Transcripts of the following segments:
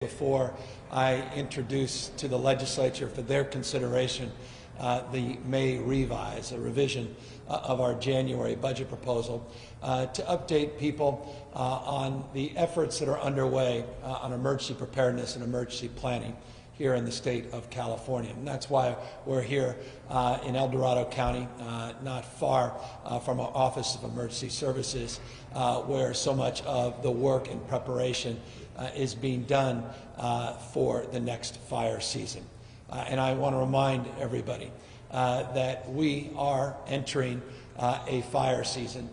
Before I introduce to the legislature for their consideration the May revise, a revision of our January budget proposal, to update people on the efforts that are underway on emergency preparedness and emergency planning here in the state of California. And that's why we're here in El Dorado County, not far from our Office of Emergency Services, where so much of the work and preparation is being done for the next fire season. And I want to remind everybody that we are entering a fire season.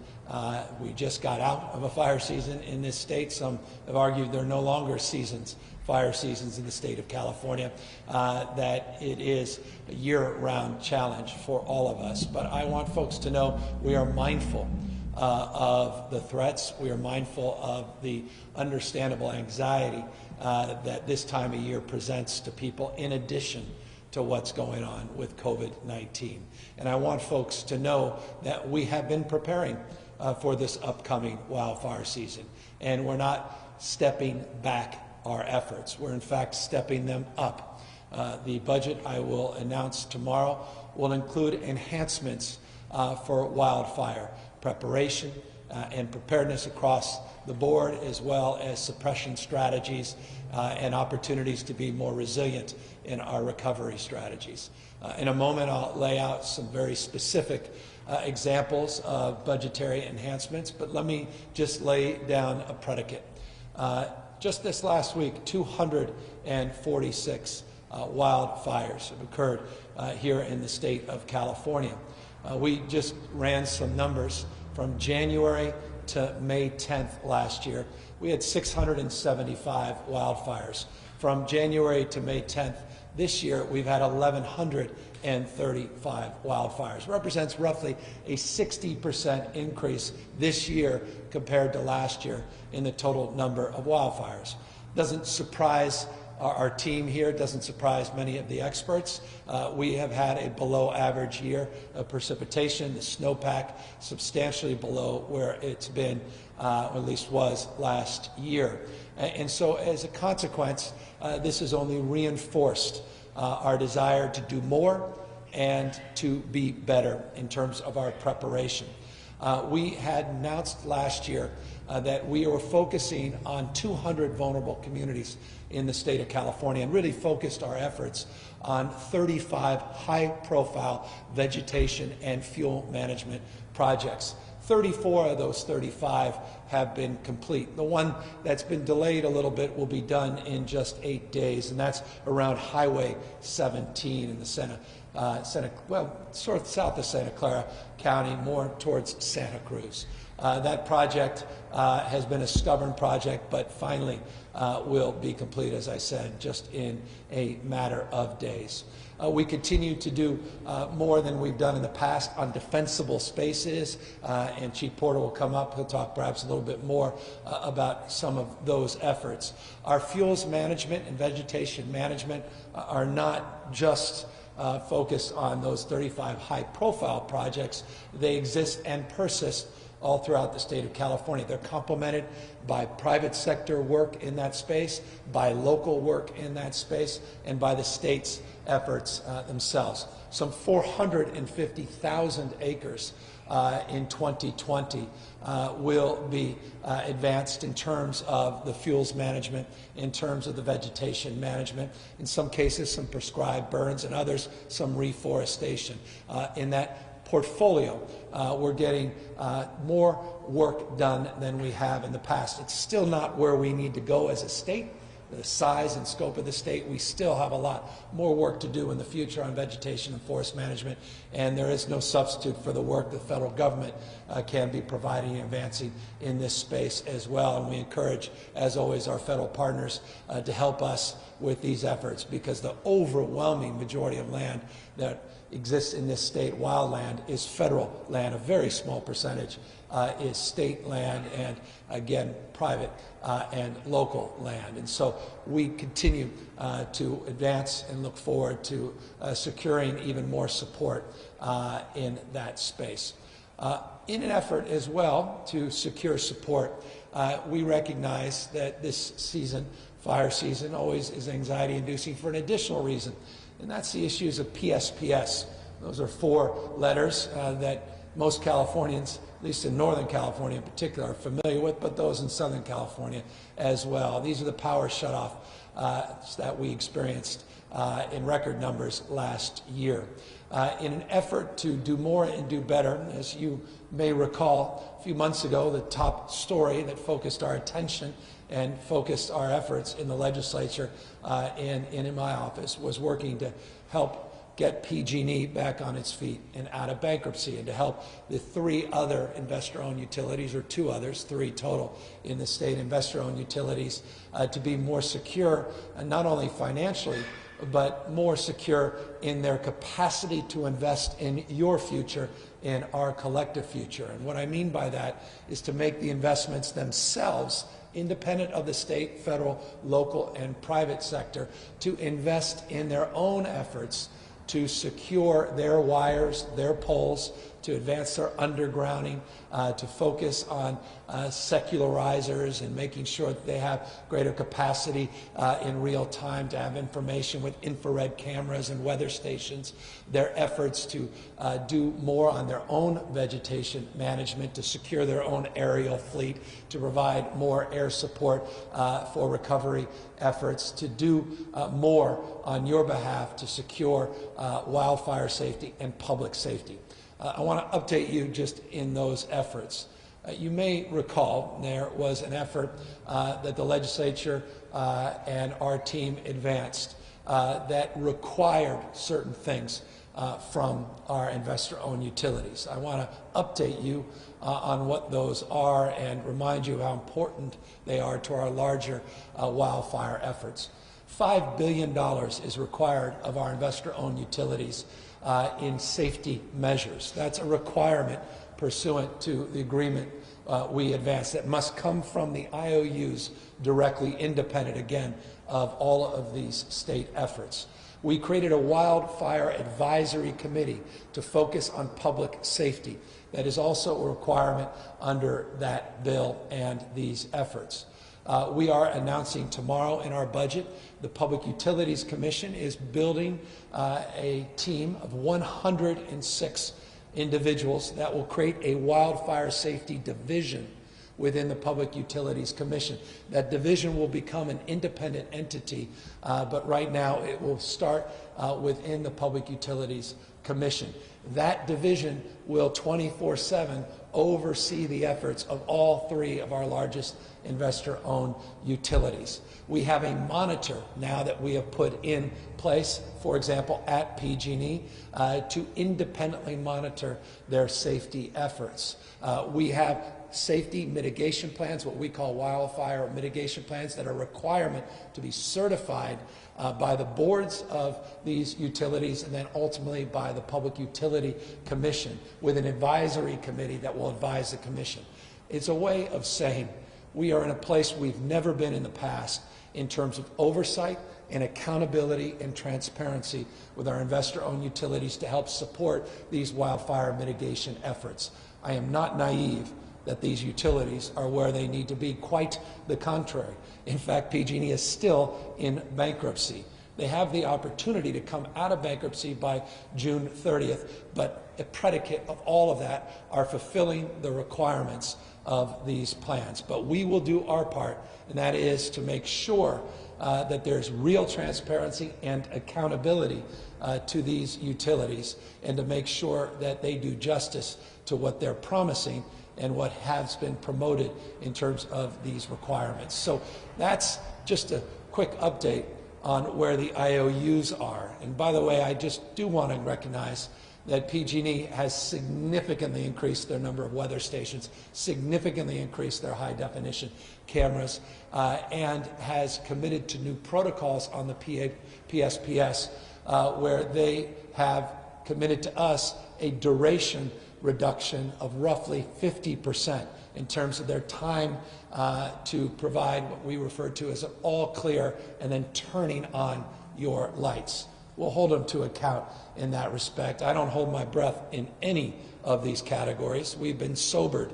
We just got out of a fire season in this state. Some have argued there are no longer fire seasons in the state of California, that it is a year-round challenge for all of us. But I want folks to know we are mindful of the threats. We are mindful of the understandable anxiety that this time of year presents to people, in addition to what's going on with COVID-19. And I want folks to know that we have been preparing for this upcoming wildfire season, and we're not stepping back our efforts. We're in fact stepping them up. The budget I will announce tomorrow will include enhancements for wildfire preparation and preparedness across the board, as well as suppression strategies and opportunities to be more resilient in our recovery strategies. In a moment, I'll lay out some very specific examples of budgetary enhancements, but let me just lay down a predicate. Just this last week, 246 wildfires have occurred here in the state of California. We just ran some numbers from January to May 10th last year. We had 675 wildfires. From January to May 10th this year, we've had 1,135 wildfires. Represents roughly a 60% increase this year compared to last year in the total number of wildfires. Doesn't surprise our team here, doesn't surprise many of the experts. We have had a below average year of precipitation, the snowpack substantially below where it's been, or at least was last year. And so as a consequence, this has only reinforced our desire to do more and to be better in terms of our preparation. We had announced last year that we were focusing on 200 vulnerable communities in the state of California, and really focused our efforts on 35 high-profile vegetation and fuel management projects. 34 of those 35 have been complete. The one that's been delayed a little bit will be done in just 8 days, and that's around Highway 17 in the sort of south of Santa Clara County, more towards Santa Cruz. That project has been a stubborn project, but finally will be complete, as I said, just in a matter of days. We continue to do more than we've done in the past on defensible spaces, and Chief Porter will come up. He'll talk perhaps a little bit more about some of those efforts. Our fuels management and vegetation management are not just focused on those 35 high-profile projects. They exist and persist all throughout the state of California. They're complemented by private sector work in that space, by local work in that space, and by the state's efforts themselves. Some 450,000 acres in 2020 will be advanced in terms of the fuels management, in terms of the vegetation management, in some cases some prescribed burns, and others some reforestation. In that portfolio, we're getting more work done than we have in the past. It's still not where we need to go as a state. The size and scope of the state, we still have a lot more work to do in the future on vegetation and forest management, and there is no substitute for the work the federal government can be providing and advancing in this space as well. And we encourage, as always, our federal partners to help us with these efforts, because the overwhelming majority of land that exists in this state, wildland, is federal land. A very small percentage is state land, and again, private and local land. And so we continue to advance and look forward to securing even more support in that space. In an effort as well to secure support, we recognize that this season fire season always is anxiety-inducing for an additional reason, and that's the issues of PSPS. Those are 4 letters that most Californians, at least in Northern California in particular, are familiar with, but those in Southern California as well. These are the power shutoff that we experienced in record numbers last year. In an effort to do more and do better, as you may recall, a few months ago, the top story that focused our attention and focused our efforts in the legislature and in my office was working to help get PG&E back on its feet and out of bankruptcy, and to help the 3 other investor-owned utilities, or 2 others, 3 total in the state investor-owned utilities, to be more secure, not only financially, but more secure in their capacity to invest in your future, in our collective future. And what I mean by that is to make the investments themselves independent of the state, federal, local, and private sector, to invest in their own efforts to secure their wires, their poles, to advance their undergrounding, to focus on secularizers and making sure that they have greater capacity in real time to have information with infrared cameras and weather stations, their efforts to do more on their own vegetation management, to secure their own aerial fleet, to provide more air support for recovery efforts, to do more on your behalf to secure wildfire safety and public safety. I want to update you just in those efforts. You may recall there was an effort that the legislature and our team advanced that required certain things from our investor-owned utilities. I want to update you on what those are and remind you how important they are to our larger wildfire efforts. $5 billion is required of our investor-owned utilities in safety measures. That's a requirement pursuant to the agreement we advanced that must come from the IOUs directly, independent, again, of all of these state efforts. We created a wildfire advisory committee to focus on public safety. That is also a requirement under that bill and these efforts. We are announcing tomorrow in our budget, the Public Utilities Commission is building a team of 106 individuals that will create a wildfire safety division within the Public Utilities Commission. That division will become an independent entity, but right now it will start within the Public Utilities Commission. That division will 24/7 oversee the efforts of all 3 of our largest investor-owned utilities. We have a monitor now that we have put in place, for example, at PG&E, to independently monitor their safety efforts. We have safety mitigation plans, what we call wildfire mitigation plans, that are a requirement to be certified by the boards of these utilities and then ultimately by the Public Utility Commission with an advisory committee that will advise the Commission. It's a way of saying we are in a place we've never been in the past in terms of oversight and accountability and transparency with our investor-owned utilities to help support these wildfire mitigation efforts. I am not naive that these utilities are where they need to be. Quite the contrary. In fact, PG&E is still in bankruptcy. They have the opportunity to come out of bankruptcy by June 30th, but a predicate of all of that are fulfilling the requirements of these plans. But we will do our part, and that is to make sure that there's real transparency and accountability to these utilities, and to make sure that they do justice to what they're promising and what has been promoted in terms of these requirements. So that's just a quick update on where the IOUs are. And by the way, I just do want to recognize that PG&E has significantly increased their number of weather stations, significantly increased their high-definition cameras, and has committed to new protocols on the PSPS, where they have committed to us a duration reduction of roughly 50% in terms of their time to provide what we refer to as an all clear and then turning on your lights. We'll hold them to account in that respect. I don't hold my breath in any of these categories. We've been sobered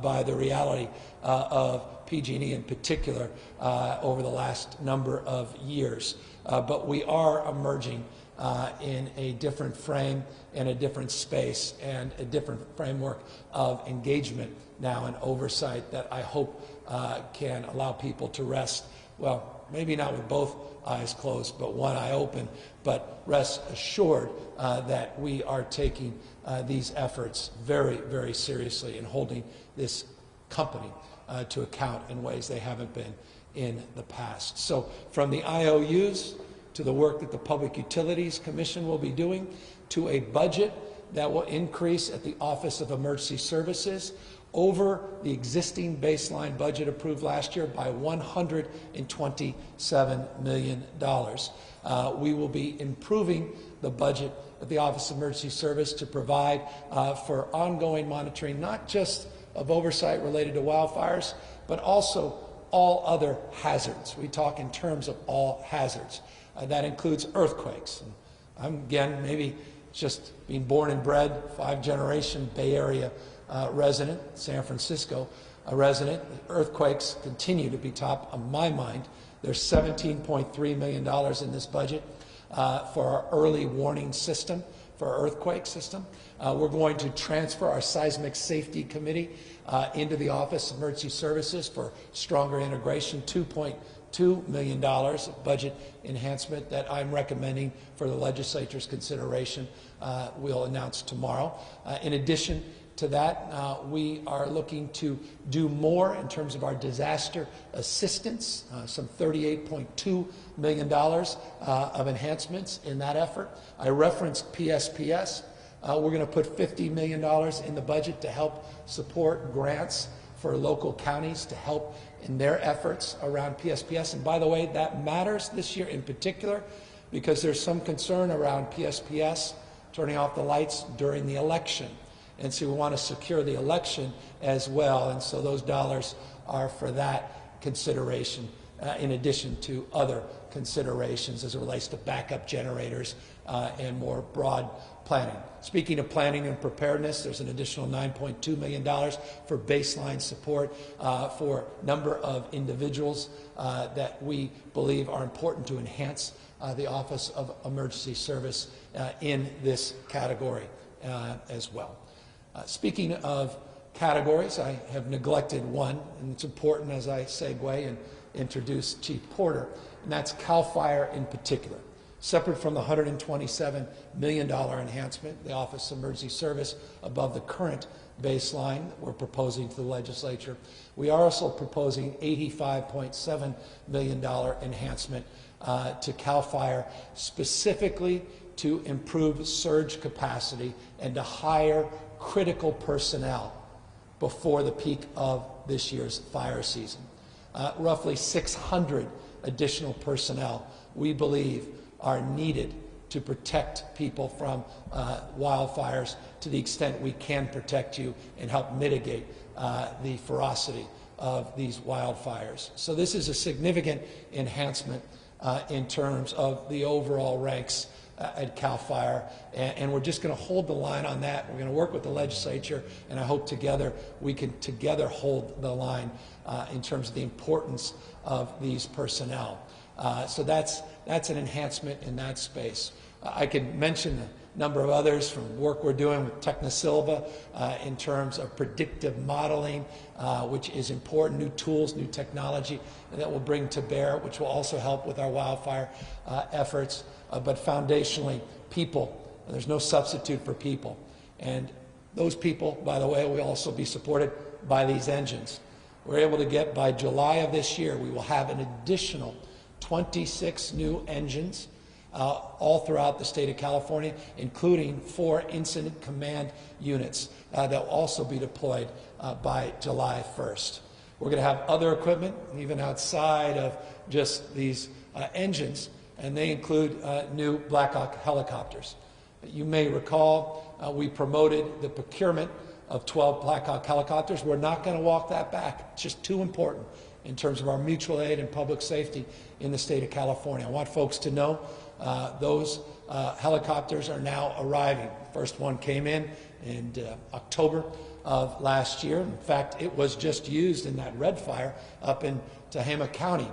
by the reality of PG&E in particular over the last number of years. But we are emerging in a different frame and a different space and a different framework of engagement now and oversight that I hope can allow people to rest, well, maybe not with both eyes closed, but one eye open, but rest assured that we are taking these efforts very, very seriously and holding this company to account in ways they haven't been in the past. So from the IOUs to the work that the Public Utilities Commission will be doing, to a budget that will increase at the Office of Emergency Services over the existing baseline budget approved last year by $127 million. We will be improving the budget at the Office of Emergency Service to provide for ongoing monitoring, not just of oversight related to wildfires, but also all other hazards. We talk in terms of all hazards. That includes earthquakes. And I'm, again, maybe just being born and bred, 5th-generation Bay Area resident, San Francisco resident. Earthquakes continue to be top of my mind. There's $17.3 million in this budget for our early warning system, for our earthquake system. We're going to transfer our Seismic Safety Committee into the Office of Emergency Services for stronger integration, $2.2 million of budget enhancement that I'm recommending for the legislature's consideration. We'll announce tomorrow. In addition to that, we are looking to do more in terms of our disaster assistance, some $38.2 million of enhancements in that effort. I referenced PSPS. We're going to put $50 million in the budget to help support grants for local counties to help in their efforts around PSPS. And by the way, that matters this year in particular because there's some concern around PSPS turning off the lights during the election. And so we want to secure the election as well. And so those dollars are for that consideration, in addition to other considerations as it relates to backup generators and more broad planning. Speaking of planning and preparedness, there's an additional $9.2 million for baseline support for a number of individuals that we believe are important to enhance the Office of Emergency Service in this category as well. Speaking of categories, I have neglected one, and it's important as I segue and introduce Chief Porter, and that's CAL FIRE in particular. Separate from the $127 million enhancement, the Office of Emergency Service above the current baseline that we're proposing to the legislature, we are also proposing $85.7 million enhancement to CAL FIRE, specifically to improve surge capacity and to hire critical personnel before the peak of this year's fire season. Roughly 600 additional personnel, we believe, are needed to protect people from wildfires to the extent we can protect you and help mitigate the ferocity of these wildfires. So this is a significant enhancement in terms of the overall ranks at CAL FIRE, and we're just going to hold the line on that. We're going to work with the legislature, and I hope together we can hold the line in terms of the importance of these personnel. So that's an enhancement in that space. I could mention a number of others from work we're doing with Technosilva in terms of predictive modeling, which is important, new tools, new technology that we'll bring to bear, which will also help with our wildfire efforts. But foundationally, people. There's no substitute for people. And those people, by the way, will also be supported by these engines. We're able to get, by July of this year, we will have an additional 26 new engines all throughout the state of California, including 4 incident command units that will also be deployed by July 1st. We're going to have other equipment, even outside of just these engines, and they include new Black Hawk helicopters. You may recall we promoted the procurement of 12 Black Hawk helicopters. We're not going to walk that back. It's just too important in terms of our mutual aid and public safety in the state of California. I want folks to know those helicopters are now arriving. The first one came in October of last year. In fact, it was just used in that red fire up in Tehama County.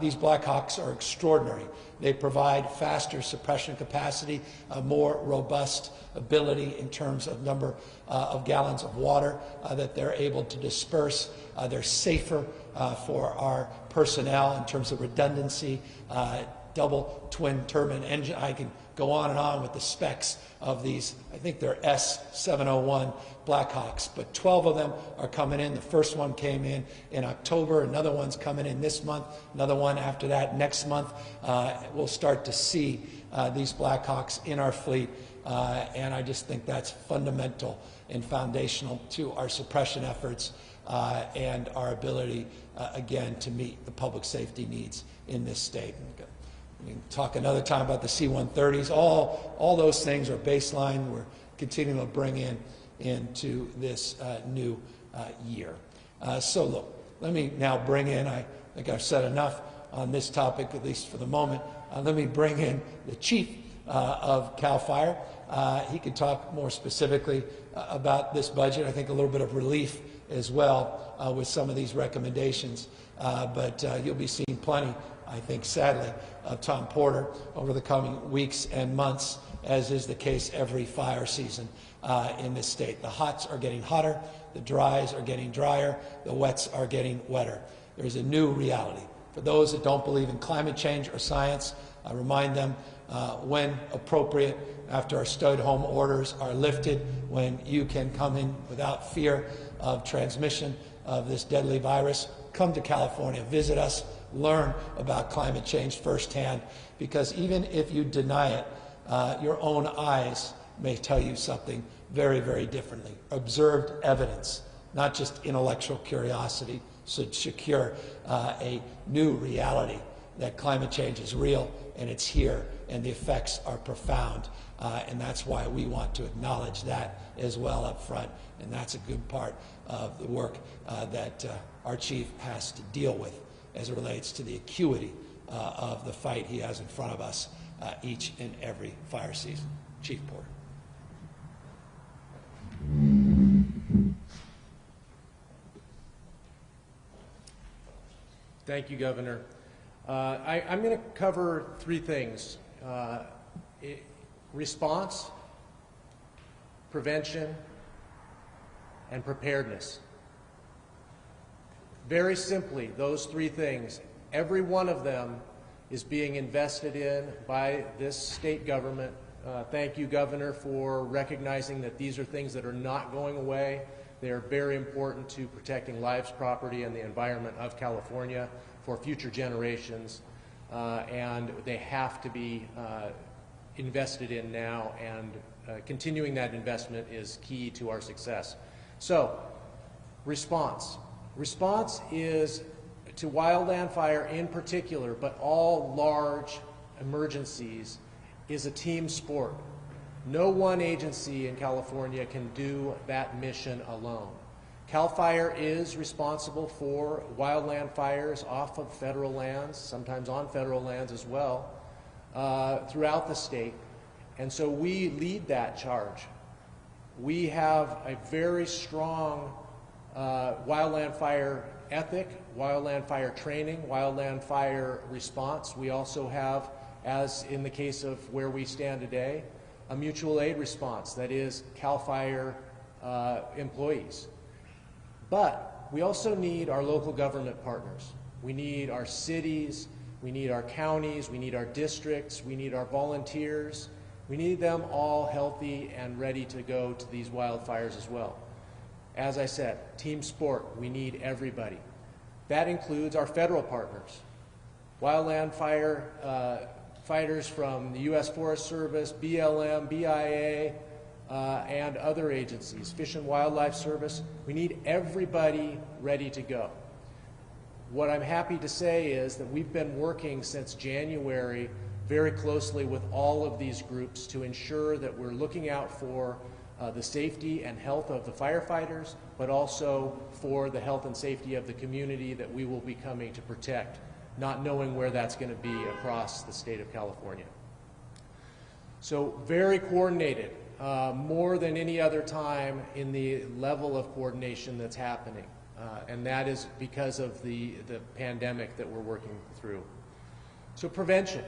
These Blackhawks are extraordinary. They provide faster suppression capacity, a more robust ability in terms of number of gallons of water that they're able to disperse. They're safer for our personnel in terms of redundancy, double twin turbine engine. I can go on and on with the specs of these. I think they're S701 Blackhawks, but 12 of them are coming in. The first one came in October. Another one's coming in this month. Another one after that next month. We'll start to see these Blackhawks in our fleet, and I just think that's fundamental and foundational to our suppression efforts and our ability, again, to meet the public safety needs in this state. We can talk another time about the C-130s. All those things are baseline. We're continuing to bring into this new year. So look, let me now bring in, I think I've said enough on this topic, at least for the moment. Let me bring in the chief of CAL FIRE. He can talk more specifically about this budget. I think a little bit of relief as well with some of these recommendations. But you'll be seeing plenty, I think, sadly, of Tom Porter over the coming weeks and months, as is the case every fire season in this state. The hots are getting hotter, the dries are getting drier, the wets are getting wetter. There's a new reality. For those that don't believe in climate change or science, I remind them when appropriate, after our stay-at-home orders are lifted, when you can come in without fear of transmission of this deadly virus, come to California, visit us, learn about climate change firsthand, because even if you deny it, your own eyes may tell you something very, very differently. Observed evidence, not just intellectual curiosity, should secure a new reality that climate change is real and it's here and the effects are profound. And that's why we want to acknowledge that as well up front. And that's a good part of the work that our chief has to deal with as it relates to the acuity of the fight he has in front of us each and every fire season. Chief Porter. Thank you, Governor. I'm going to cover three things. Response, prevention, and preparedness. Very simply, those three things, every one of them is being invested in by this state government. Thank you, Governor, for recognizing that these are things that are not going away. They are very important to protecting lives, property, and the environment of California for future generations, and they have to be invested in now, and continuing that investment is key to our success. So, response. Response is to wildland fire in particular, but all large emergencies, is a team sport. No one agency in California can do that mission alone. CAL FIRE is responsible for wildland fires off of federal lands, sometimes on federal lands as well, throughout the state. And so we lead that charge. We have a very strong wildland fire ethic, wildland fire training, wildland fire response. We also have, as in the case of where we stand today, a mutual aid response, that is CAL FIRE employees. But we also need our local government partners. We need our cities, we need our counties, we need our districts, we need our volunteers. We need them all healthy and ready to go to these wildfires as well. As I said, team sport, we need everybody. That includes our federal partners. Wildland fire fighters from the U.S. Forest Service, BLM, BIA, and other agencies, Fish and Wildlife Service. We need everybody ready to go. What I'm happy to say is that we've been working since January very closely with all of these groups to ensure that we're looking out for the safety and health of the firefighters, but also for the health and safety of the community that we will be coming to protect, not knowing where that's going to be across the state of California. So very coordinated. more than any other time in the level of coordination that's happening. And that is because of the pandemic that we're working through. So prevention.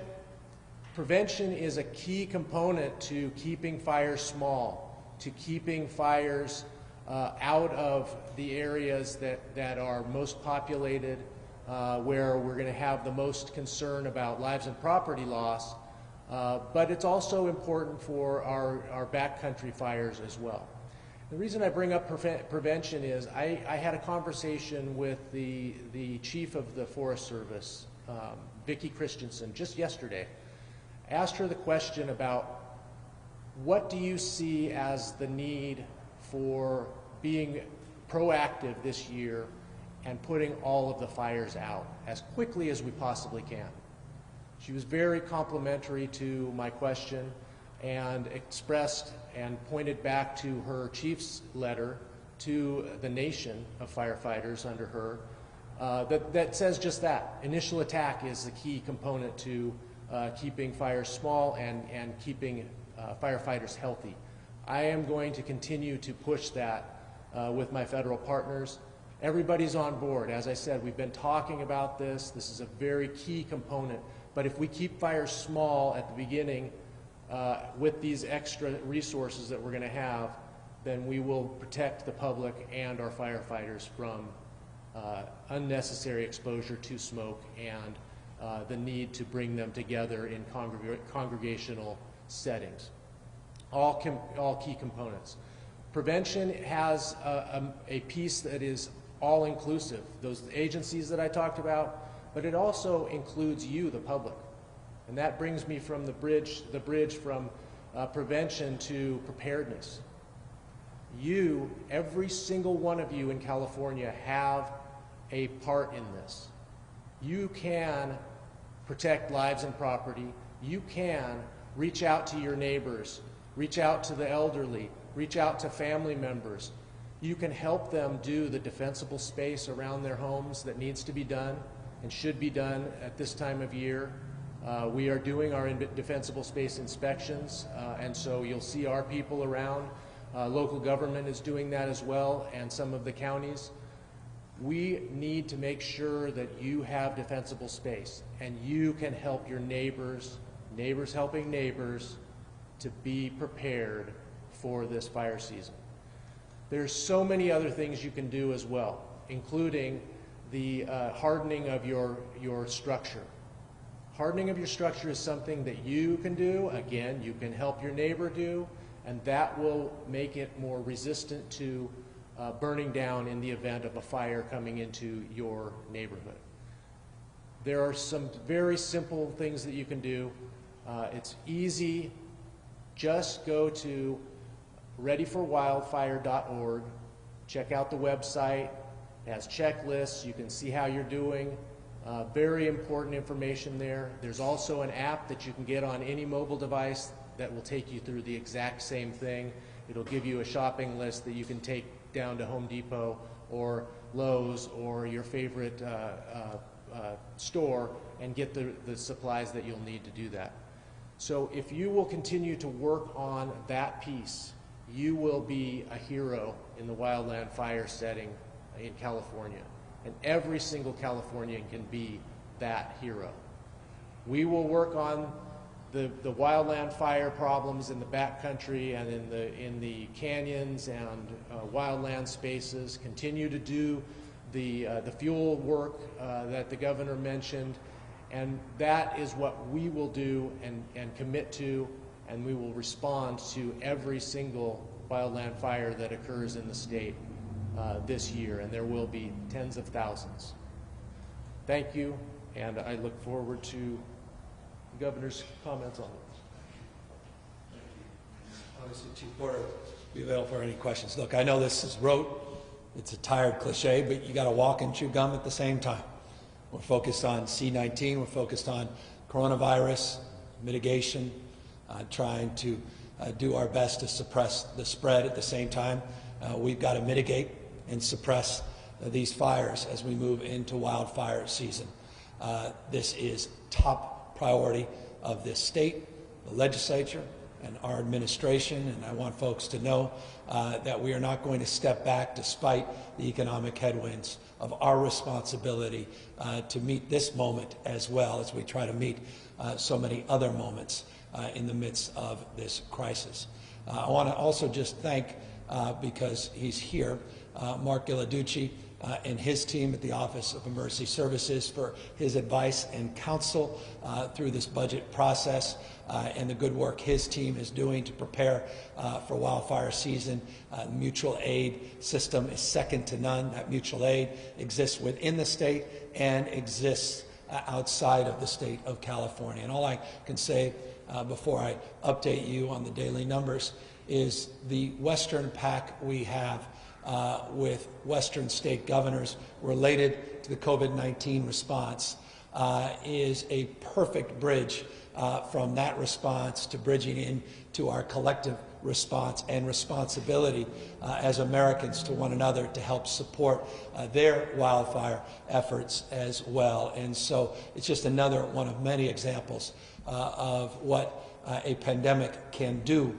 Prevention is a key component to keeping fires small, to keeping fires out of the areas that are most populated, where we're going to have the most concern about lives and property loss, but it's also important for our backcountry fires as well. The reason I bring up prevention is I had a conversation with the chief of the Forest Service, Vicki Christensen, just yesterday. Asked her the question about what do you see as the need for being proactive this year and putting all of the fires out as quickly as we possibly can. She was very complimentary to my question and expressed and pointed back to her chief's letter to the nation of firefighters under her that says just that. Initial attack is the key component to keeping fires small and keeping firefighters healthy. I am going to continue to push that with my federal partners. Everybody's on board. As I said, we've been talking about this. This is a very key component. But if we keep fires small at the beginning with these extra resources that we're going to have, then we will protect the public and our firefighters from unnecessary exposure to smoke and the need to bring them together in congregational settings. All key components. Prevention has a piece that is all-inclusive, those agencies that I talked about, but it also includes you, the public. And that brings me from the bridge from prevention to preparedness. You, every single one of you in California, have a part in this. You can protect lives and property. You can reach out to your neighbors, reach out to the elderly, reach out to family members. You can help them do the defensible space around their homes that needs to be done and should be done at this time of year. We are doing our defensible space inspections, and so you'll see our people around. Local government is doing that as well, and some of the counties. We need to make sure that you have defensible space, and you can help your neighbors, neighbors helping neighbors, to be prepared for this fire season. There's so many other things you can do as well, including the hardening of your structure. Hardening of your structure is something that you can do. Again, you can help your neighbor do, and that will make it more resistant to burning down in the event of a fire coming into your neighborhood. There are some very simple things that you can do. It's easy. Just go to readyforwildfire.org, check out the website. It has checklists. You can see how you're doing. Very important information there. There's also an app that you can get on any mobile device that will take you through the exact same thing. It'll give you a shopping list that you can take down to Home Depot or Lowe's or your favorite store and get the supplies that you'll need to do that. So if you will continue to work on that piece, you will be a hero in the wildland fire setting in California. And every single Californian can be that hero. We will work on the wildland fire problems in the backcountry and in the canyons and wildland spaces, continue to do the fuel work that the governor mentioned, and that is what we will do and commit to, and we will respond to every single wildland fire that occurs in the state this year, and there will be tens of thousands. Thank you, and I look forward to the governor's comments on it. Obviously, Chief Porter, be available for any questions. Look, I know this is rote, it's a tired cliche, but you got to walk and chew gum at the same time. We're focused on C-19, we're focused on coronavirus mitigation, trying to do our best to suppress the spread at the same time. We've got to mitigate and suppress these fires as we move into wildfire season. This is top priority of this state, the legislature, and our administration, and I want folks to know that we are not going to step back despite the economic headwinds of our responsibility to meet this moment as well as we try to meet so many other moments in the midst of this crisis. I want to also just thank, because he's here, Mark Gilladucci and his team at the Office of Emergency Services for his advice and counsel through this budget process and the good work his team is doing to prepare for wildfire season. Mutual aid system is second to none. That mutual aid exists within the state and exists outside of the state of California. And all I can say before I update you on the daily numbers is the Western PAC we have with Western state governors related to the COVID-19 response is a perfect bridge from that response to bridging into our collective response and responsibility as Americans to one another to help support their wildfire efforts as well. And so it's just another one of many examples of what a pandemic can do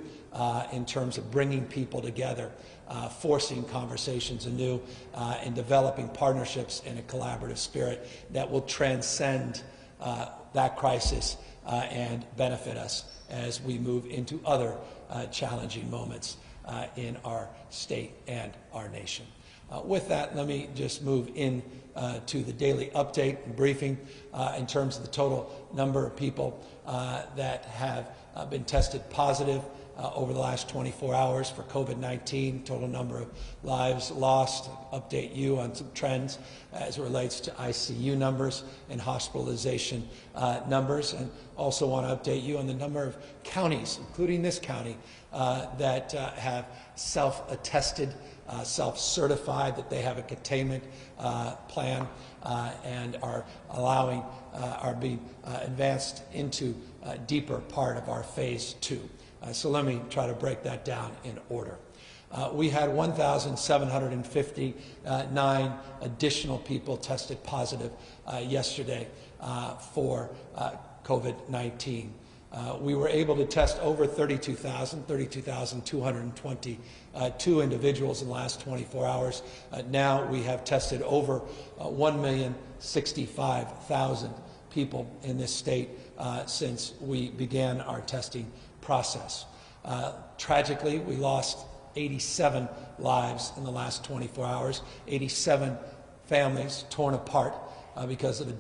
in terms of bringing people together, forcing conversations anew, and developing partnerships in a collaborative spirit that will transcend that crisis and benefit us as we move into other challenging moments in our state and our nation. With that, let me just move in to the daily update and briefing in terms of the total number of people that have been tested positive over the last 24 hours for COVID-19, total number of lives lost. Update you on some trends as it relates to ICU numbers and hospitalization numbers, and also want to update you on the number of counties, including this county, that have self-attested, self-certified that they have a containment plan and are allowing, are being advanced into a deeper part of our phase 2. So let me try to break that down in order. We had 1,759 additional people tested positive yesterday for COVID-19. We were able to test over 32,222 individuals in the last 24 hours. Now we have tested over 1,065,000 people in this state since we began our testing process. Tragically, we lost 87 lives in the last 24 hours, 87 families torn apart because of a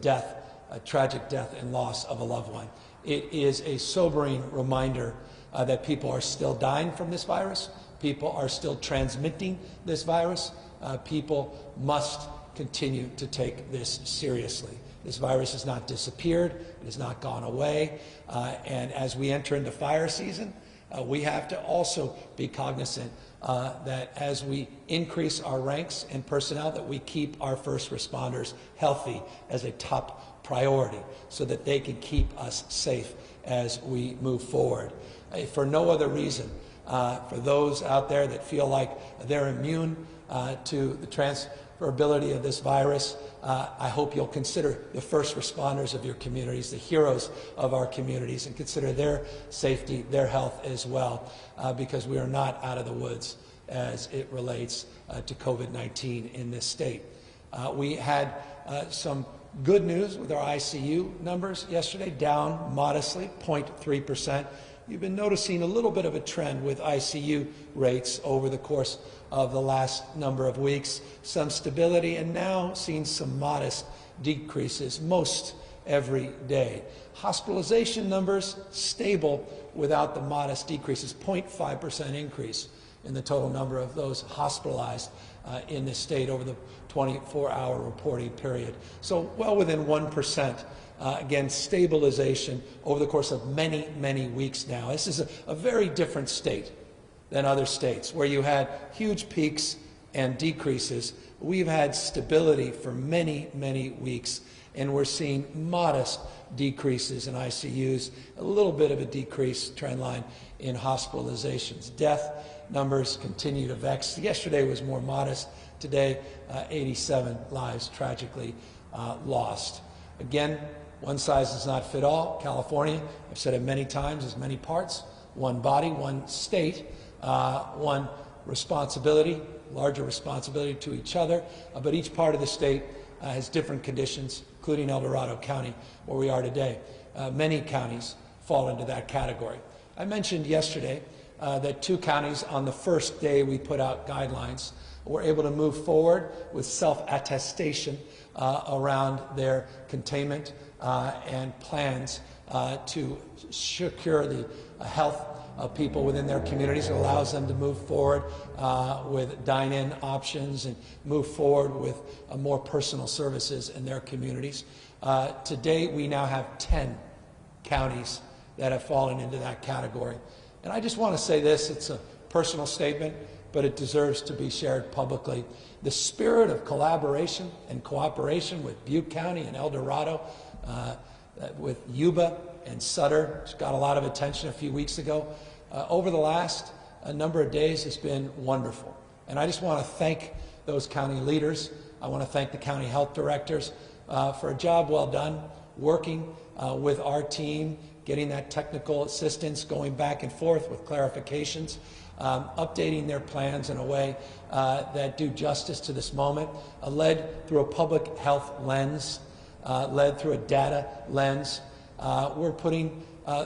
tragic death and loss of a loved one. It is a sobering reminder that people are still dying from this virus. People are still transmitting this virus. People must continue to take this seriously. This virus has not disappeared. It has not gone away. And as we enter into fire season, we have to also be cognizant that as we increase our ranks and personnel, that we keep our first responders healthy as a top priority so that they can keep us safe as we move forward. For no other reason, for those out there that feel like they're immune to the transferability of this virus, I hope you'll consider the first responders of your communities, the heroes of our communities, and consider their safety, their health as well, because we are not out of the woods as it relates to COVID-19 in this state. We had some good news with our ICU numbers yesterday, down modestly, 0.3%. You've been noticing a little bit of a trend with ICU rates over the course of the last number of weeks, some stability, and now seeing some modest decreases most every day. Hospitalization numbers stable without the modest decreases, 0.5% increase in the total number of those hospitalized in this state over the 24-hour reporting period. So well within 1%. Again, stabilization over the course of many, many weeks now. This is a very different state than other states where you had huge peaks and decreases. We've had stability for many, many weeks, and we're seeing modest decreases in ICUs, a little bit of a decrease trend line in hospitalizations. Death numbers continue to vex. Yesterday was more modest. Today, 87 lives tragically lost. Again, one size does not fit all. California, I've said it many times, has many parts, one body, one state, one responsibility, larger responsibility to each other, but each part of the state has different conditions, including El Dorado County, where we are today. Many counties fall into that category. I mentioned yesterday that 2 counties, on the first day we put out guidelines, were able to move forward with self-attestation around their containment and plans to secure the health of people within their communities. It allows them to move forward with dine-in options and move forward with more personal services in their communities. Today, we now have 10 counties that have fallen into that category. And I just want to say this, it's a personal statement, but it deserves to be shared publicly. The spirit of collaboration and cooperation with Butte County and El Dorado, with Yuba and Sutter, which got a lot of attention a few weeks ago, over the last number of days has been wonderful. And I just want to thank those county leaders. I want to thank the county health directors for a job well done, working with our team, getting that technical assistance, going back and forth with clarifications, updating their plans in a way that do justice to this moment, led through a public health lens, led through a data lens. We're putting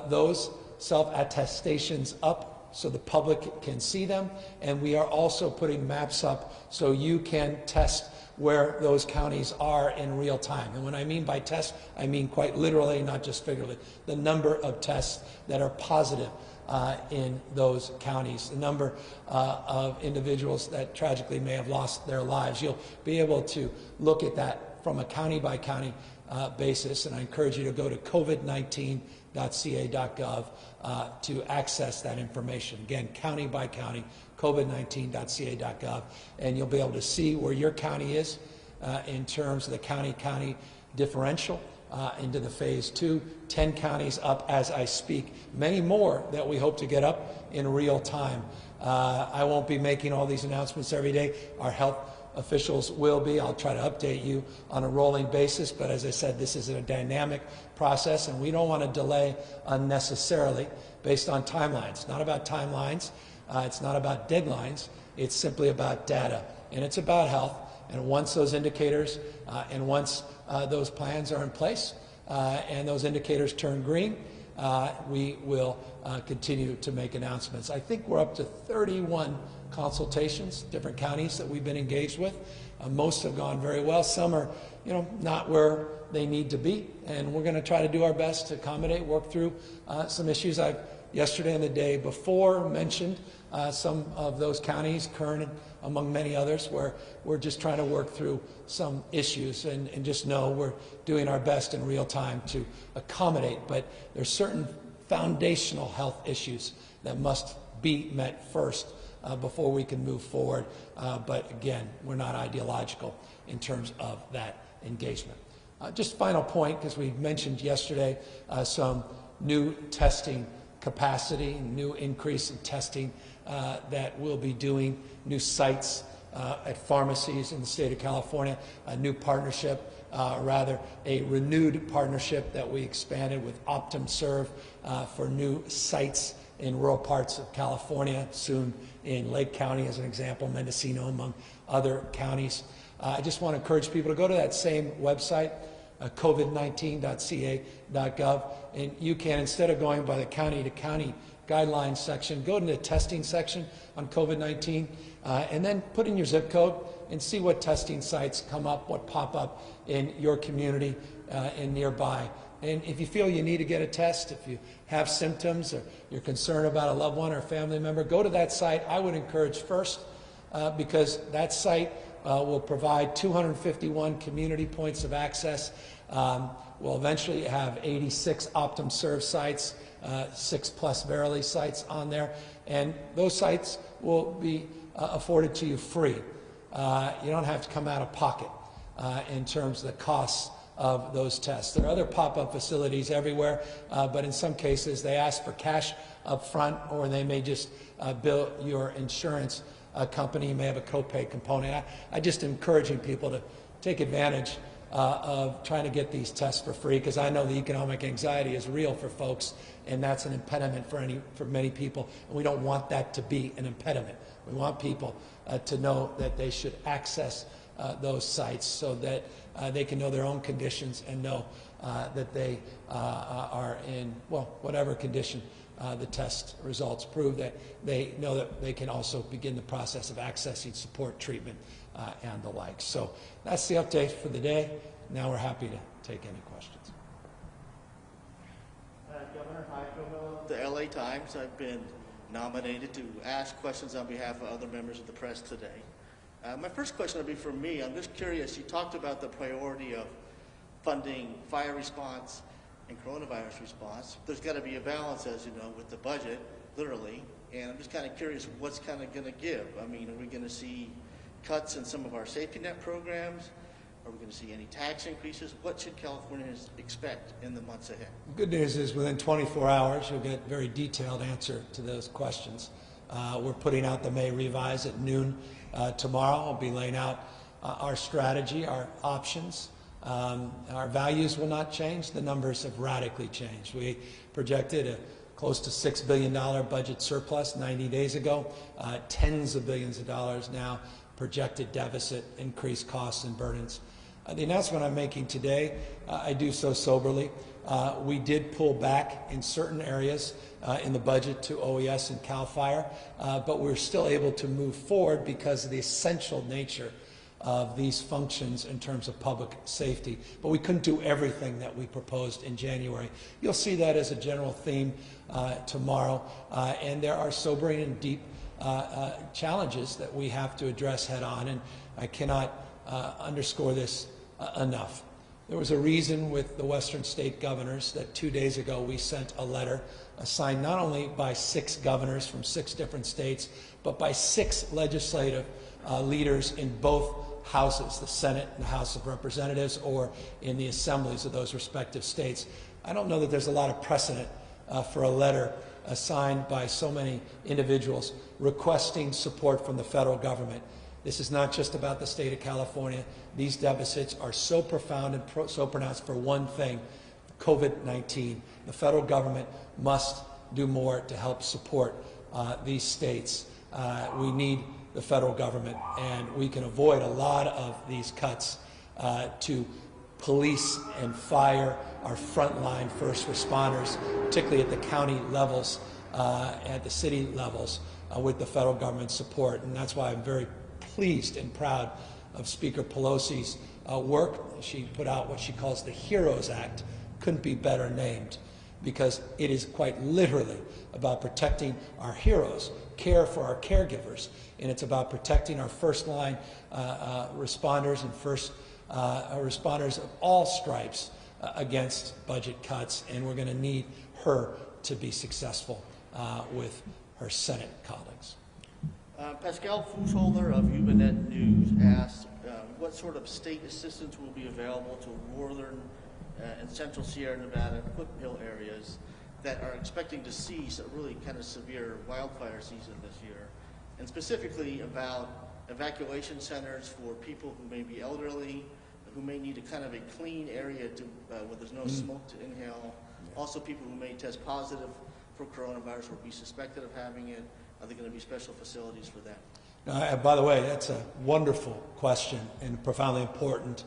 those self-attestations up so the public can see them, and we are also putting maps up so you can test where those counties are in real time. And when I mean by test, I mean quite literally, not just figuratively, the number of tests that are positive in those counties, the number of individuals that tragically may have lost their lives. You'll be able to look at that from a county-by-county basis, and I encourage you to go to covid19.ca.gov to access that information. Again, county by county, covid19.ca.gov, and you'll be able to see where your county is in terms of the county-county differential into the phase 2, 10 counties up as I speak, many more that we hope to get up in real time. I won't be making all these announcements every day. Our health officials will be. I'll try to update you on a rolling basis, but as I said, this is a dynamic process, and we don't want to delay unnecessarily based on timelines. It's not about timelines. It's not about deadlines. It's simply about data, and it's about health. And once those indicators and once those plans are in place and those indicators turn green, we will continue to make announcements. I think we're up to 31 consultations, different counties that we've been engaged with. Most have gone very well. Some are, not where they need to be, and we're going to try to do our best to accommodate, work through some issues. I've yesterday and the day before mentioned some of those counties, Kern among many others, where we're just trying to work through some issues, and just know we're doing our best in real time to accommodate. But there's certain foundational health issues that must be met first before we can move forward. But again, we're not ideological in terms of that engagement. Just final point, because we mentioned yesterday some new testing capacity, new increase in testing that we'll be doing, new sites at pharmacies in the state of California, a new partnership, a renewed partnership that we expanded with OptumServe for new sites in rural parts of California, soon in Lake County as an example, Mendocino among other counties. I just want to encourage people to go to that same website, covid19.ca.gov, and you can, instead of going by the county-to-county guidelines section, go to the testing section on COVID-19 and then put in your zip code and see what testing sites come up, what pop up in your community and nearby. And if you feel you need to get a test, if you have symptoms or you're concerned about a loved one or a family member, go to that site. I would encourage first because that site will provide 251 community points of access. We'll eventually have 86 OptumServe sites, 6+ Verily sites on there, and those sites will be afforded to you free. You don't have to come out of pocket in terms of the costs of those tests. There are other pop-up facilities everywhere, but in some cases they ask for cash up front, or they may just bill your insurance company. You may have a copay component. I just encouraging people to take advantage of trying to get these tests for free, because I know the economic anxiety is real for folks, and that's an impediment for many people, and we don't want that to be an impediment. We want people to know that they should access those sites so that they can know their own conditions and know that they are in, well, whatever condition the test results prove, that they know that they can also begin the process of accessing support, treatment, and the like. So that's the update for the day. Now we're happy to take any questions. Governor, hi, from the LA Times. I've been nominated to ask questions on behalf of other members of the press today. My first question will be for me. I'm just curious, you talked about the priority of funding fire response and coronavirus response. There's got to be a balance, as you know, with the budget, literally, and I'm just kind of curious what's kind of going to give. I mean, are we going to see cuts in some of our safety net programs? Are we going to see any tax increases? What should Californians expect in the months ahead? The good news is within 24 hours, you'll get a very detailed answer to those questions. We're putting out the May revise at noon tomorrow. I'll be laying out our strategy, our options. Our values will not change. The numbers have radically changed. We projected a close to $6 billion budget surplus 90 days ago, tens of billions of dollars now, projected deficit, increased costs and burdens. The announcement I'm making today, I do so soberly. We did pull back in certain areas in the budget to OES and CAL FIRE, but we're still able to move forward because of the essential nature of these functions in terms of public safety. But we couldn't do everything that we proposed in January. You'll see that as a general theme tomorrow, and there are sobering and deep challenges that we have to address head on, and I cannot underscore this enough. There was a reason with the Western state governors that 2 days ago we sent a letter signed not only by 6 governors from 6 different states, but by 6 legislative leaders in both houses, the Senate and the House of Representatives, or in the assemblies of those respective states. I don't know that there's a lot of precedent for a letter signed by so many individuals requesting support from the federal government. This is not just about the state of California. These deficits are so profound and so pronounced for one thing, COVID-19. The federal government must do more to help support these states. We need the federal government, and we can avoid a lot of these cuts to police and fire, our frontline first responders, particularly at the county levels, at the city levels, with the federal government support. And that's why I'm very pleased and proud of Speaker Pelosi's work. She put out what she calls the HEROES Act. Couldn't be better named, because it is quite literally about protecting our heroes, care for our caregivers, and it's about protecting our first line responders and first responders of all stripes against budget cuts, and we're going to need her to be successful with her Senate colleagues. Pascal Fuchsholder of Ubanet News asked what sort of state assistance will be available to northern and central Sierra Nevada foothill areas that are expecting to see some really kind of severe wildfire season this year, and specifically about evacuation centers for people who may be elderly, who may need a kind of a clean area to, where there's no smoke to inhale. Also people who may test positive for coronavirus or be suspected of having it. Are there going to be special facilities for that? By the way, that's a wonderful question and a profoundly important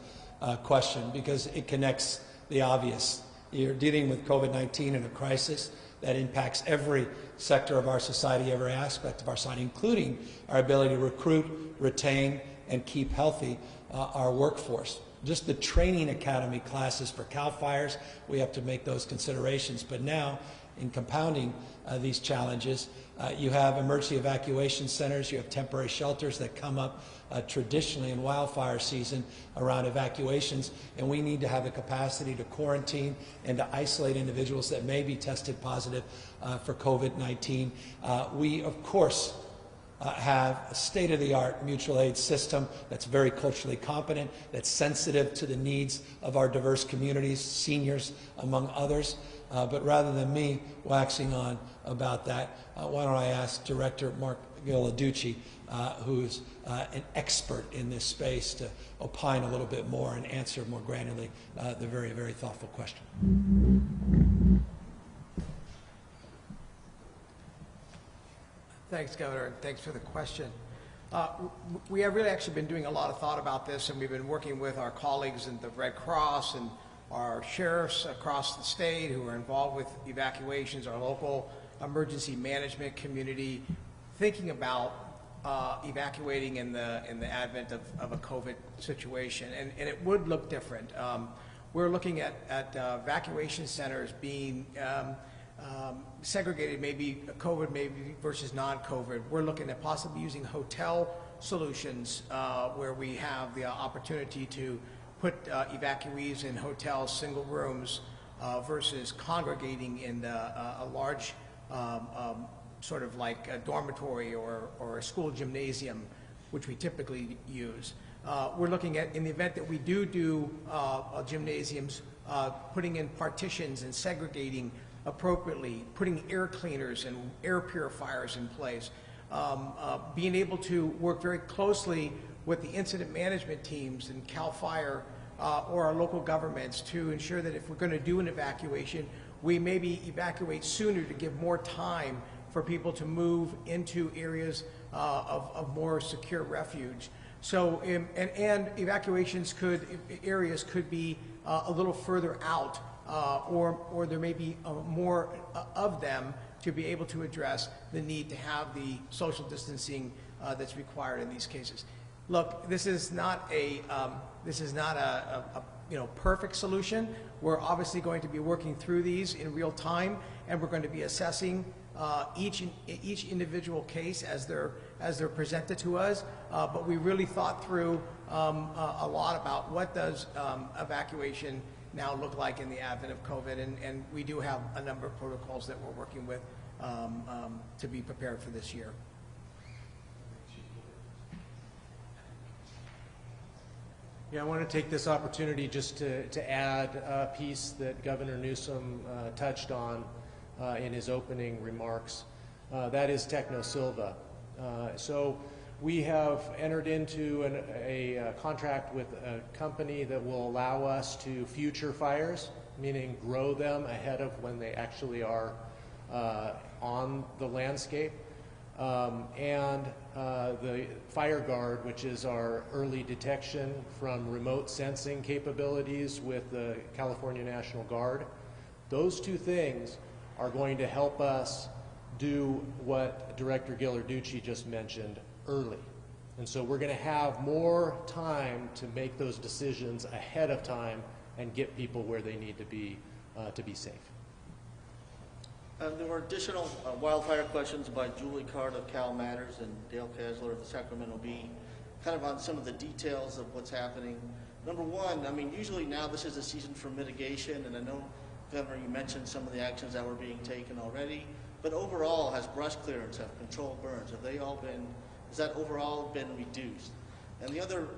question, because it connects the obvious. You're dealing with COVID-19 in a crisis that impacts every sector of our society, every aspect of our society, including our ability to recruit, retain, and keep healthy our workforce. Just the training academy classes for CAL FIRES, we have to make those considerations. But now, in compounding these challenges, you have emergency evacuation centers, you have temporary shelters that come up traditionally in wildfire season around evacuations, and we need to have the capacity to quarantine and to isolate individuals that may be tested positive for COVID-19. We, of course, have a state-of-the-art mutual aid system that's very culturally competent, that's sensitive to the needs of our diverse communities, seniors among others. But rather than me waxing on about that, why don't I ask Director Mark Gilarducci, who's an expert in this space, to opine a little bit more and answer more granularly the very, very thoughtful question. Thanks, Governor, and thanks for the question. We have really actually been doing a lot of thought about this, and we've been working with our colleagues in the Red Cross and our sheriffs across the state who are involved with evacuations, our local emergency management community, thinking about evacuating in the advent of a COVID situation, and it would look different. We're looking at evacuation centers being segregated, maybe COVID maybe versus non-COVID. We're looking at possibly using hotel solutions where we have the opportunity to put evacuees in hotels, single rooms, versus congregating in a large sort of like a dormitory or a school gymnasium, which we typically use. We're looking at, in the event that we do gymnasiums, putting in partitions and segregating appropriately, putting air cleaners and air purifiers in place, being able to work very closely with the incident management teams and CAL FIRE or our local governments to ensure that if we're going to do an evacuation, we maybe evacuate sooner to give more time for people to move into areas of more secure refuge. So, and evacuations areas could be a little further out, or there may be more of them to be able to address the need to have the social distancing that's required in these cases. Look, this is not a perfect solution. We're obviously going to be working through these in real time, and we're going to be assessing each individual case as they're presented to us. But we really thought through a lot about what does evacuation now look like in the advent of COVID, and we do have a number of protocols that we're working with to be prepared for this year. Yeah, I want to take this opportunity just to add a piece that Governor Newsom touched on in his opening remarks. That is Techno Silva. So we have entered into a contract with a company that will allow us to future fires, meaning grow them ahead of when they actually are on the landscape. And the Fire Guard, which is our early detection from remote sensing capabilities with the California National Guard. Those two things are going to help us do what Director Gilarducci just mentioned early. And so we're going to have more time to make those decisions ahead of time and get people where they need to be safe. There were additional wildfire questions by Julie Card of Cal Matters and Dale Kasler of the Sacramento Bee, kind of on some of the details of what's happening. Number one, I mean, usually now this is a season for mitigation, and I know, Governor, you mentioned some of the actions that were being taken already, but overall, has brush clearance, have controlled burns, has that overall been reduced? And the other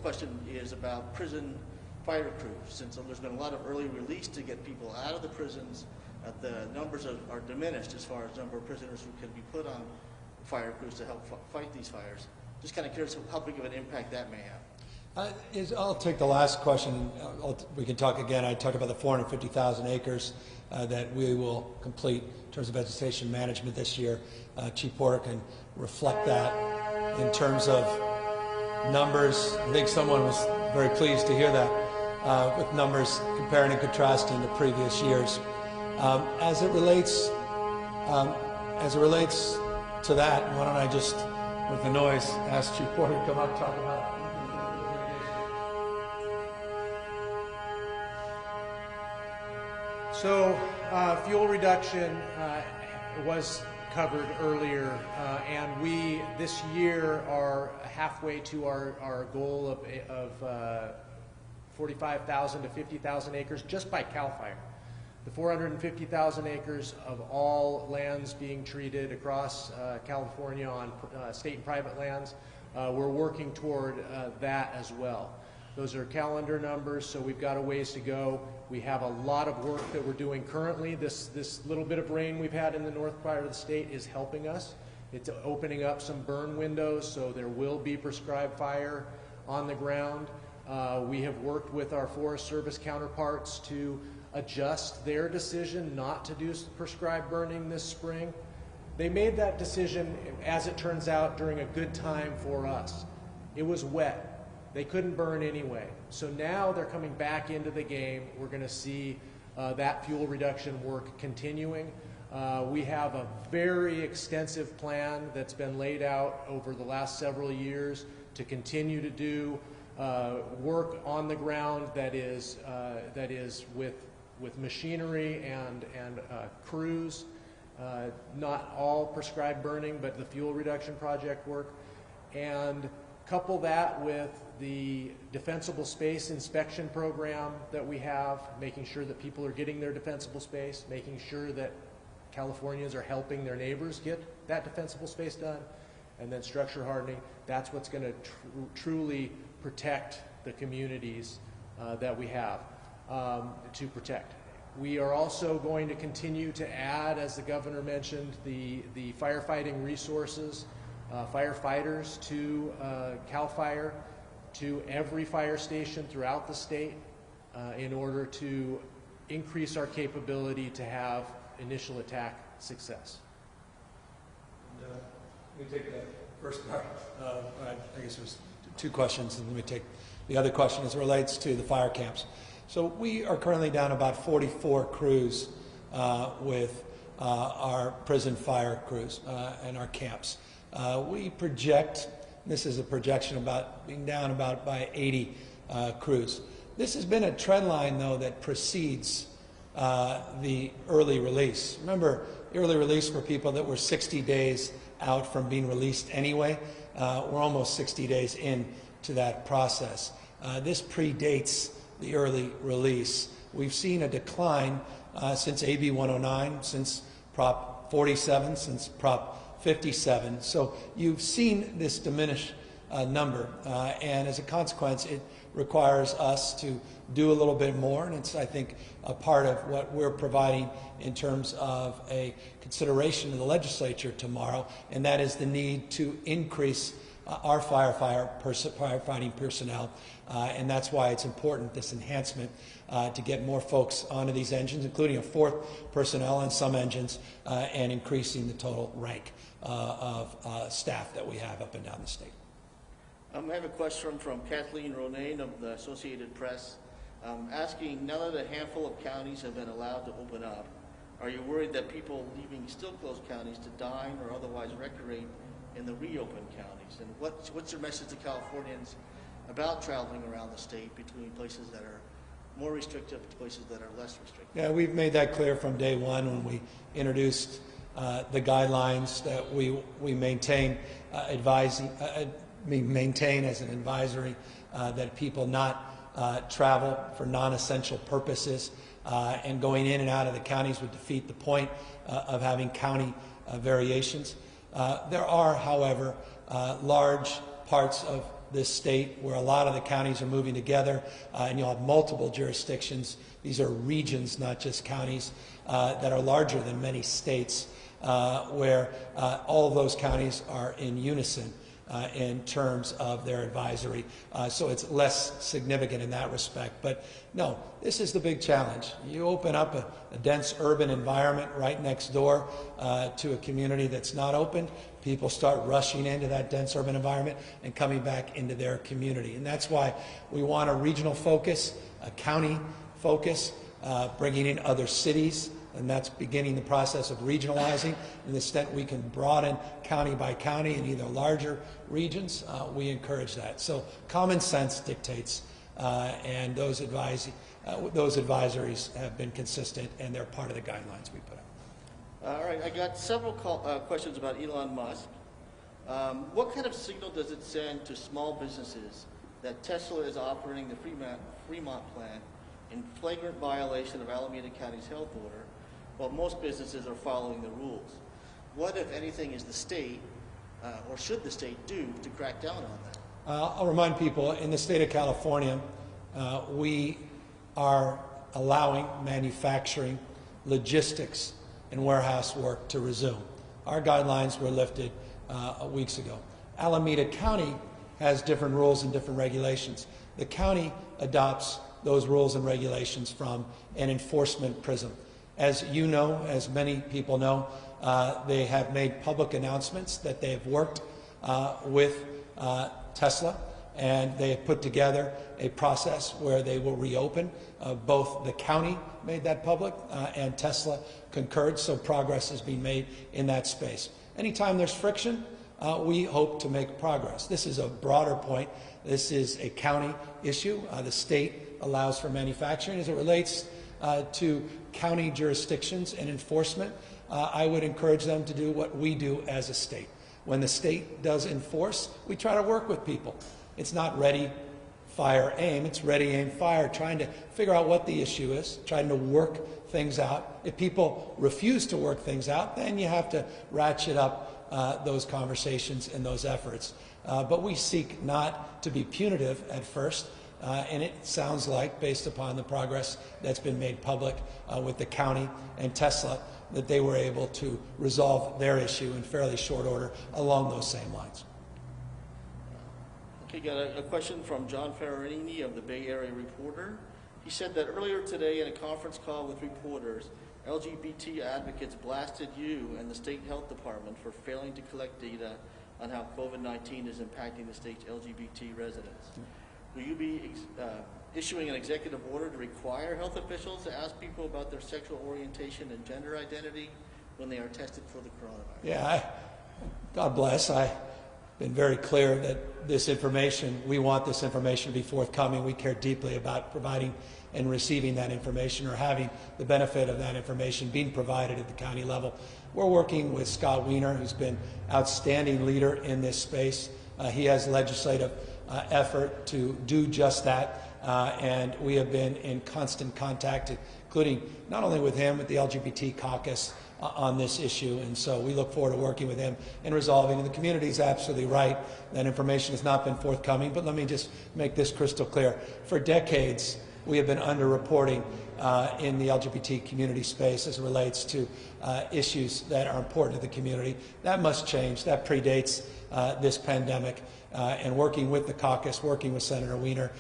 question is about prison fire crews. Since there's been a lot of early release to get people out of the prisons, the numbers are diminished as far as number of prisoners who can be put on fire crews to help fight these fires. Just kind of curious how big of an impact that may have. I'll take the last question. We can talk again. I talked about the 450,000 acres that we will complete in terms of vegetation management this year. Chief Porter can reflect that in terms of numbers. I think someone was very pleased to hear that with numbers comparing and contrasting the previous years. As it relates to that, why don't I just, with the noise, ask Chief Porter to come up and talk about it. So fuel reduction was covered earlier, and we this year are halfway to our goal of 45,000 to 50,000 acres just by CAL FIRE. The 450,000 acres of all lands being treated across California on state and private lands, we're working toward that as well. Those are calendar numbers, so we've got a ways to go. We have a lot of work that we're doing currently. This little bit of rain we've had in the north part of the state is helping us It's opening up some burn windows, so there will be prescribed fire on the ground. We have worked with our Forest Service counterparts to adjust their decision not to do prescribed burning this spring. They made that decision, as it turns out, during a good time for us. It was wet. They couldn't burn anyway. So now they're coming back into the game. We're going to see that fuel reduction work continuing. We have a very extensive plan that's been laid out over the last several years to continue to do work on the ground that is with machinery and crews, not all prescribed burning, but the fuel reduction project work, and couple that with the defensible space inspection program that we have, making sure that people are getting their defensible space, making sure that Californians are helping their neighbors get that defensible space done, and then structure hardening. That's what's going to truly protect the communities that we have to protect. We are also going to continue to add, as the governor mentioned, the firefighting resources, firefighters to CAL FIRE, to every fire station throughout the state in order to increase our capability to have initial attack success. And, let me take the first part. I guess there's two questions, and let me take the other question as it relates to the fire camps. So we are currently down about 44 crews with our prison fire crews and our camps. We project, this is a projection, about being down about by 80 crews. This has been a trend line, though, that precedes the early release. Remember, the early release were people that were 60 days out from being released anyway. We're almost 60 days into that process. This predates the early release. We've seen a decline since AB 109, since Prop 47, since Prop 57. So you've seen this diminish number, and as a consequence, it requires us to do a little bit more, and it's, I think, a part of what we're providing in terms of a consideration in the legislature tomorrow, and that is the need to increase our firefighting personnel, and that's why it's important, this enhancement, to get more folks onto these engines, including a fourth personnel on some engines, and increasing the total rank of staff that we have up and down the state. I have a question from Kathleen Ronayne of the Associated Press, asking, now that a handful of counties have been allowed to open up, are you worried that people leaving still closed counties to dine or otherwise recreate in the reopened counties? And what's your message to Californians about traveling around the state between places that are more restrictive to places that are less restrictive? Yeah, we've made that clear from day one when we introduced the guidelines that we maintain maintain as an advisory that people not travel for non-essential purposes, and going in and out of the counties would defeat the point of having county variations. There are, however, large parts of this state where a lot of the counties are moving together, and you'll have multiple jurisdictions. These are regions, not just counties, that are larger than many states, where all of those counties are in unison in terms of their advisory. So it's less significant in that respect. But no, this is the big challenge. You open up a dense urban environment right next door to a community that's not open, people start rushing into that dense urban environment and coming back into their community. And that's why we want a regional focus, a county focus, bringing in other cities, and that's beginning the process of regionalizing. To the extent we can broaden county by county in either larger regions, we encourage that. So common sense dictates, and those advisories have been consistent, and they're part of the guidelines we put out. All right, I got several questions about Elon Musk. What kind of signal does it send to small businesses that Tesla is operating the Fremont plant in flagrant violation of Alameda County's health order, while most businesses are following the rules? What, if anything, is the state, or should the state do to crack down on that? I'll remind people, in the state of California, we are allowing manufacturing, logistics, and warehouse work to resume. Our guidelines were lifted weeks ago. Alameda County has different rules and different regulations. The county adopts those rules and regulations from an enforcement prism. As you know, as many people know, they have made public announcements that they have worked with Tesla, and they have put together a process where they will reopen. Both the county made that public and Tesla concurred, so progress is being made in that space. Anytime there's friction, we hope to make progress. This is a broader point. This is a county issue. The state allows for manufacturing. As it relates to county jurisdictions and enforcement, I would encourage them to do what we do as a state. When the state does enforce, we try to work with people. It's not ready, fire, aim. It's ready, aim, fire, trying to figure out what the issue is, trying to work things out. If people refuse to work things out, then you have to ratchet up those conversations and those efforts. But we seek not to be punitive at first, and it sounds like, based upon the progress that's been made public with the county and Tesla, that they were able to resolve their issue in fairly short order along those same lines. Okay, got a question from John Ferrarini of the Bay Area Reporter. He said that earlier today in a conference call with reporters, LGBT advocates blasted you and the state health department for failing to collect data on how COVID-19 is impacting the state's LGBT residents. Will you be issuing an executive order to require health officials to ask people about their sexual orientation and gender identity when they are tested for the coronavirus? Yeah, God bless. I've been very clear that this information, we want this information to be forthcoming. We care deeply about providing and receiving that information, or having the benefit of that information being provided at the county level. We're working with Scott Wiener, who's been outstanding leader in this space. He has legislative effort to do just that, and we have been in constant contact, including not only with him, but the LGBT caucus on this issue, and so we look forward to working with him and resolving. And the community is absolutely right. That information has not been forthcoming, but let me just make this crystal clear. For decades, we have been underreporting in the LGBT community space as it relates to issues that are important to the community. That must change. That predates this pandemic. And working with the caucus, working with Senator Wiener,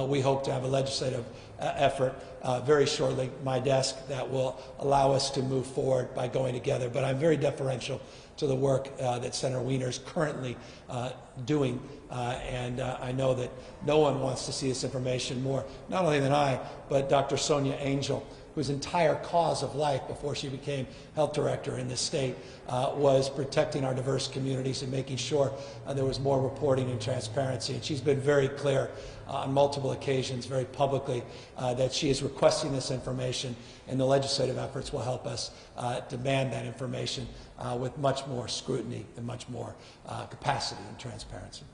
we hope to have a legislative effort very shortly, my desk, that will allow us to move forward by going together. But I'm very deferential to the work that Senator Wiener is currently doing, and I know that no one wants to see this information more, not only than I, but Dr. Sonia Angel, whose entire cause of life before she became health director in this state was protecting our diverse communities and making sure there was more reporting and transparency. And she's been very clear on multiple occasions, very publicly, that she is requesting this information, and the legislative efforts will help us demand that information with much more scrutiny and much more capacity and transparency.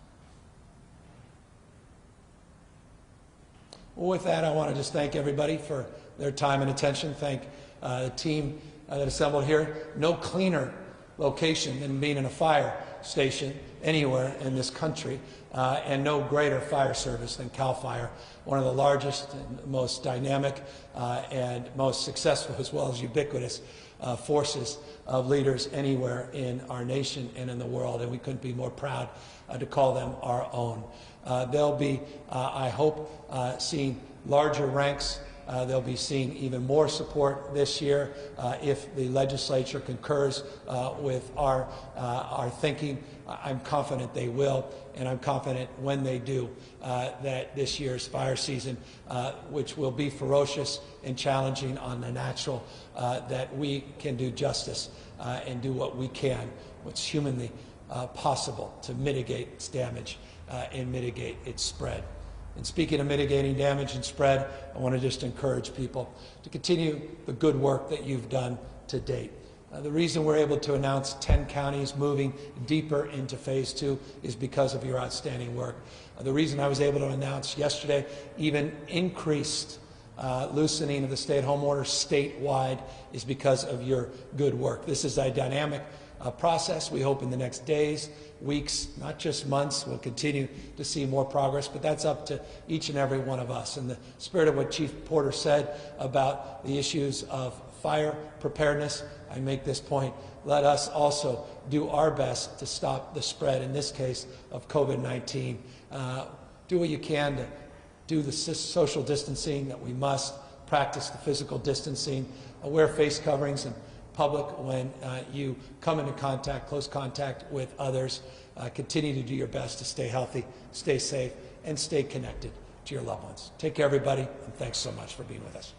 Well, with that, I want to just thank everybody for their time and attention. Thank the team that assembled here. No cleaner location than being in a fire station anywhere in this country, and no greater fire service than CAL FIRE, one of the largest and most dynamic and most successful, as well as ubiquitous forces of leaders anywhere in our nation and in the world, and we couldn't be more proud to call them our own. They'll be, I hope, seeing larger ranks. They'll be seeing even more support this year if the legislature concurs with our thinking. I'm confident they will, and I'm confident when they do that this year's fire season, which will be ferocious and challenging on the natural, that we can do justice and do what we can, what's humanly possible to mitigate its damage and mitigate its spread. And speaking of mitigating damage and spread, I want to just encourage people to continue the good work that you've done to date. The reason we're able to announce 10 counties moving deeper into Phase 2 is because of your outstanding work. The reason I was able to announce yesterday even increased loosening of the stay-at-home order statewide is because of your good work. This is a dynamic process. We hope in the next days, weeks, not just months, we'll continue to see more progress, but that's up to each and every one of us. In the spirit of what Chief Porter said about the issues of fire preparedness, I make this point, let us also do our best to stop the spread, in this case, of COVID-19. Do what you can to do the social distancing that we must, practice the physical distancing, wear face coverings in public when you come into contact, close contact with others. Continue to do your best to stay healthy, stay safe, and stay connected to your loved ones. Take care, everybody, and thanks so much for being with us.